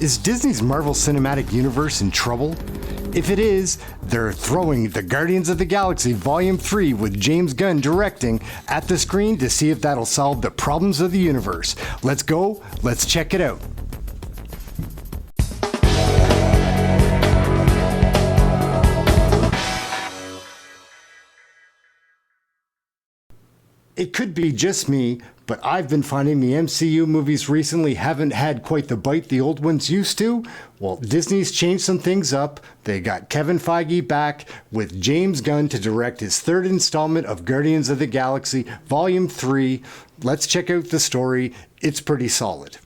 Is Disney's Marvel Cinematic Universe in trouble? If it is, they're throwing the Guardians of the Galaxy Vol.3 with James Gunn directing at the screen to see if that'll solve the problems of the universe. Let's go, let's check it out. It could be just me, but I've been finding the MCU movies recently haven't had quite the bite the old ones used to. Well, Disney's changed some things up. They got Kevin Feige back with James Gunn to direct his third installment of Guardians of the Galaxy Volume 3. Let's check out the story. It's pretty solid.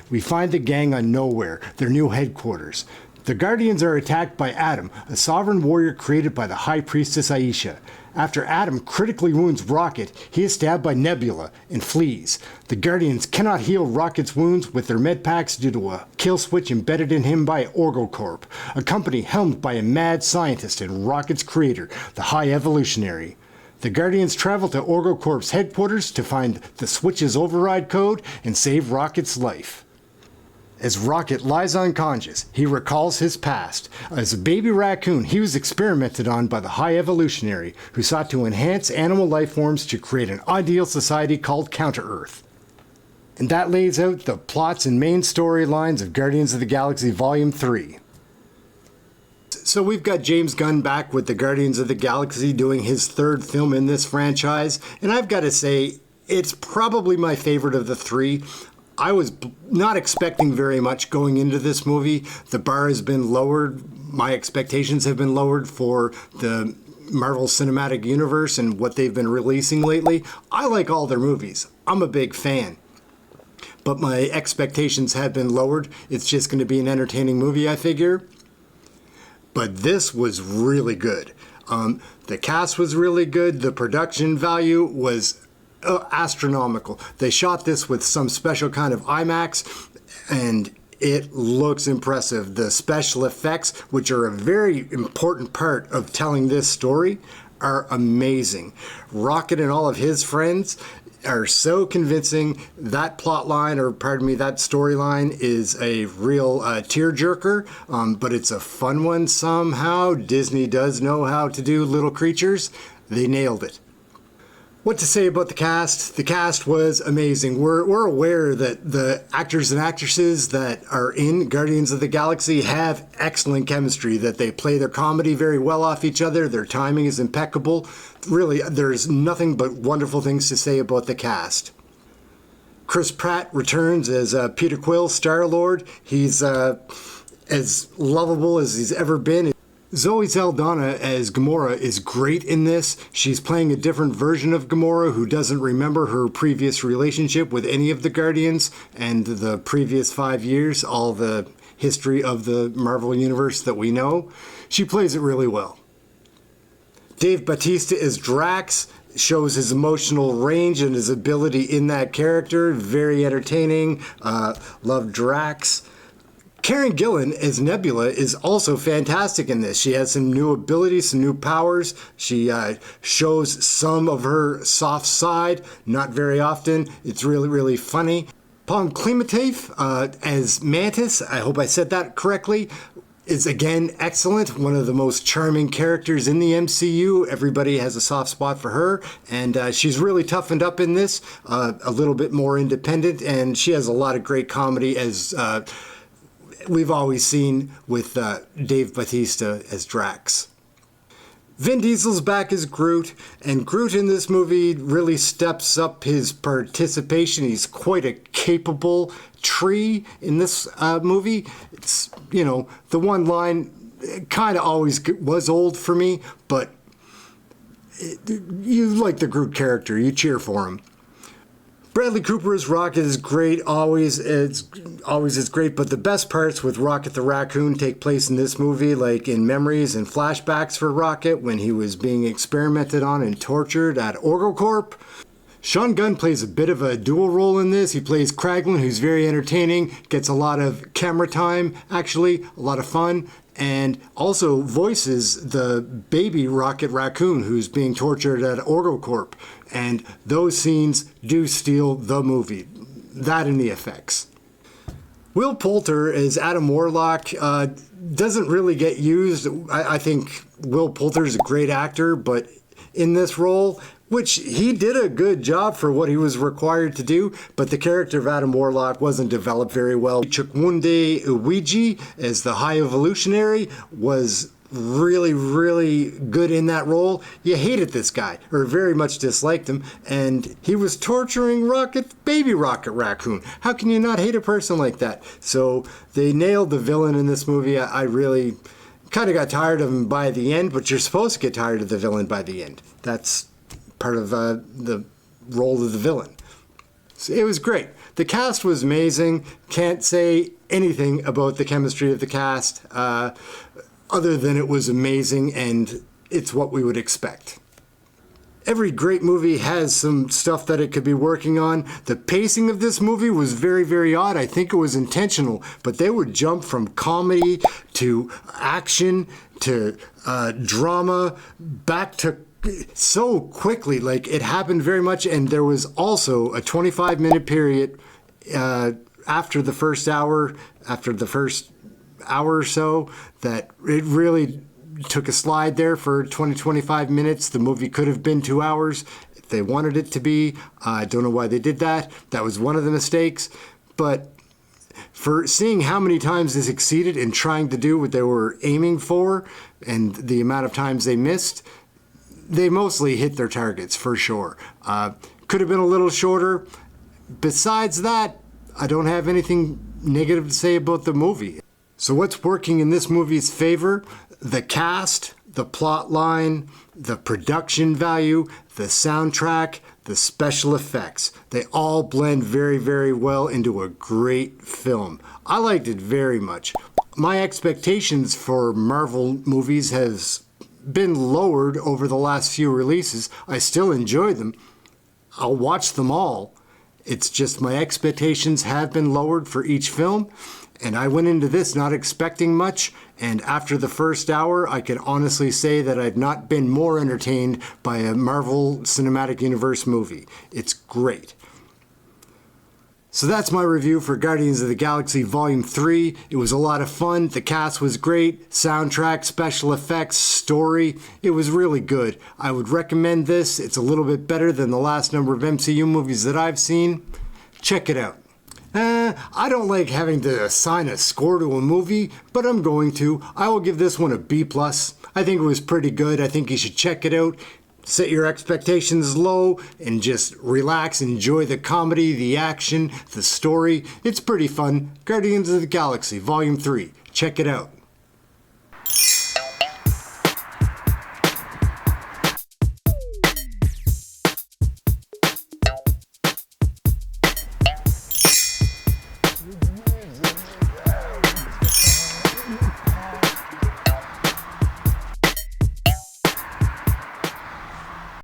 We find the gang on Nowhere, their new headquarters. The Guardians are attacked by Adam, a sovereign warrior created by the High Priestess Aisha. After Adam critically wounds Rocket, he is stabbed by Nebula and flees. The Guardians cannot heal Rocket's wounds with their medpacks due to a kill switch embedded in him by OrgoCorp, a company helmed by a mad scientist and Rocket's creator, the High Evolutionary. The Guardians travel to OrgoCorp's headquarters to find the switch's override code and save Rocket's life. As Rocket lies unconscious, he recalls his past. As a baby raccoon, he was experimented on by the High Evolutionary, who sought to enhance animal life forms to create an ideal society called Counter-Earth. And that lays out the plots and main storylines of Guardians of the Galaxy Volume 3. So we've got James Gunn back with the Guardians of the Galaxy doing his third film in this franchise, and I've got to say, it's probably my favorite of the three. I was not expecting very much going into this movie. The bar has been lowered. My expectations have been lowered for the Marvel Cinematic Universe and what they've been releasing lately. I like all their movies. I'm a big fan. But my expectations have been lowered. It's just going to be an entertaining movie, I figure. But this was really good. The cast was really good. The production value was astronomical. They shot this with some special kind of IMAX, and it looks impressive. The special effects, which are a very important part of telling this story, are amazing. Rocket and all of his friends are so convincing. That plot line, or pardon me, that storyline is a real tearjerker, but it's a fun one somehow. Disney does know how to do little creatures. They nailed it. What to say about the cast? The cast was amazing. We're aware that the actors and actresses that are in Guardians of the Galaxy have excellent chemistry, that they play their comedy very well off each other. Their timing is impeccable. Really, there's nothing but wonderful things to say about the cast. Chris Pratt returns as Peter Quill, Star-Lord. He's as lovable as he's ever been. Zoe Saldana as Gamora is great in this. She's playing a different version of Gamora who doesn't remember her previous relationship with any of the Guardians and the previous 5 years, all the history of the Marvel Universe that we know. She plays it really well. Dave Bautista as Drax shows his emotional range and his ability in that character. Very entertaining. Love Drax. Karen Gillan as Nebula is also fantastic in this. She has some new abilities, some new powers. She shows some of her soft side, not very often. It's really, really funny. Paul Klimatev as Mantis, I hope I said that correctly, is again excellent. One of the most charming characters in the MCU. Everybody has a soft spot for her, and she's really toughened up in this, a little bit more independent, and she has a lot of great comedy as we've always seen with Dave Bautista as Drax. Vin Diesel's back as Groot, and Groot in this movie really steps up his participation. He's quite a capable tree in this movie. It's, you know, the one line kind of always was old for me, but you like the Groot character, you cheer for him. Bradley Cooper as Rocket is great, always is great, but the best parts with Rocket the Raccoon take place in this movie, like in memories and flashbacks for Rocket when he was being experimented on and tortured at OrgoCorp. Sean Gunn plays a bit of a dual role in this. He plays Kraglin, who's very entertaining, gets a lot of camera time, actually, a lot of fun, and also voices the baby Rocket Raccoon who's being tortured at OrgoCorp. And those scenes do steal the movie. That and the effects. Will Poulter as Adam Warlock doesn't really get used. I think Will Poulter's a great actor, but in this role, which he did a good job for what he was required to do, but the character of Adam Warlock wasn't developed very well. Chukwunde Iweji as the High Evolutionary was really, really good in that role. You hated this guy, or very much disliked him, and he was torturing baby Rocket Raccoon. How can you not hate a person like that? So they nailed the villain in this movie. I really kind of got tired of him by the end, but you're supposed to get tired of the villain by the end. That's part of the role of the villain. So it was great. The cast was amazing. Can't say anything about the chemistry of the cast other than it was amazing, and it's what we would expect. Every great movie has some stuff that it could be working on. The pacing of this movie was very, very odd. I think it was intentional, but they would jump from comedy to action to drama back to so quickly. Like, it happened very much, and there was also a 25-minute period after the first hour or so that it really took a slide there for 25 minutes. The movie could have been 2 hours if they wanted it to be. I don't know why they did that. That was one of the mistakes. But for seeing how many times they succeeded in trying to do what they were aiming for and the amount of times they missed, they mostly hit their targets for sure. Could have been a little shorter. Besides that, I don't have anything negative to say about the movie. So what's working in this movie's favor? The cast, the plot line, the production value, the soundtrack, the special effects. They all blend very, very well into a great film. I liked it very much. My expectations for Marvel movies has been lowered over the last few releases. I still enjoy them. I'll watch them all. It's just my expectations have been lowered for each film. And I went into this not expecting much, and after the first hour, I can honestly say that I've not been more entertained by a Marvel Cinematic Universe movie. It's great. So that's my review for Guardians of the Galaxy Volume 3. It was a lot of fun. The cast was great. Soundtrack, special effects, story. It was really good. I would recommend this. It's a little bit better than the last number of MCU movies that I've seen. Check it out. I don't like having to assign a score to a movie, but I'm going to. I will give this one a B+. I think it was pretty good. I think you should check it out. Set your expectations low and just relax, enjoy the comedy, the action, the story. It's pretty fun. Guardians of the Galaxy Volume 3. Check it out.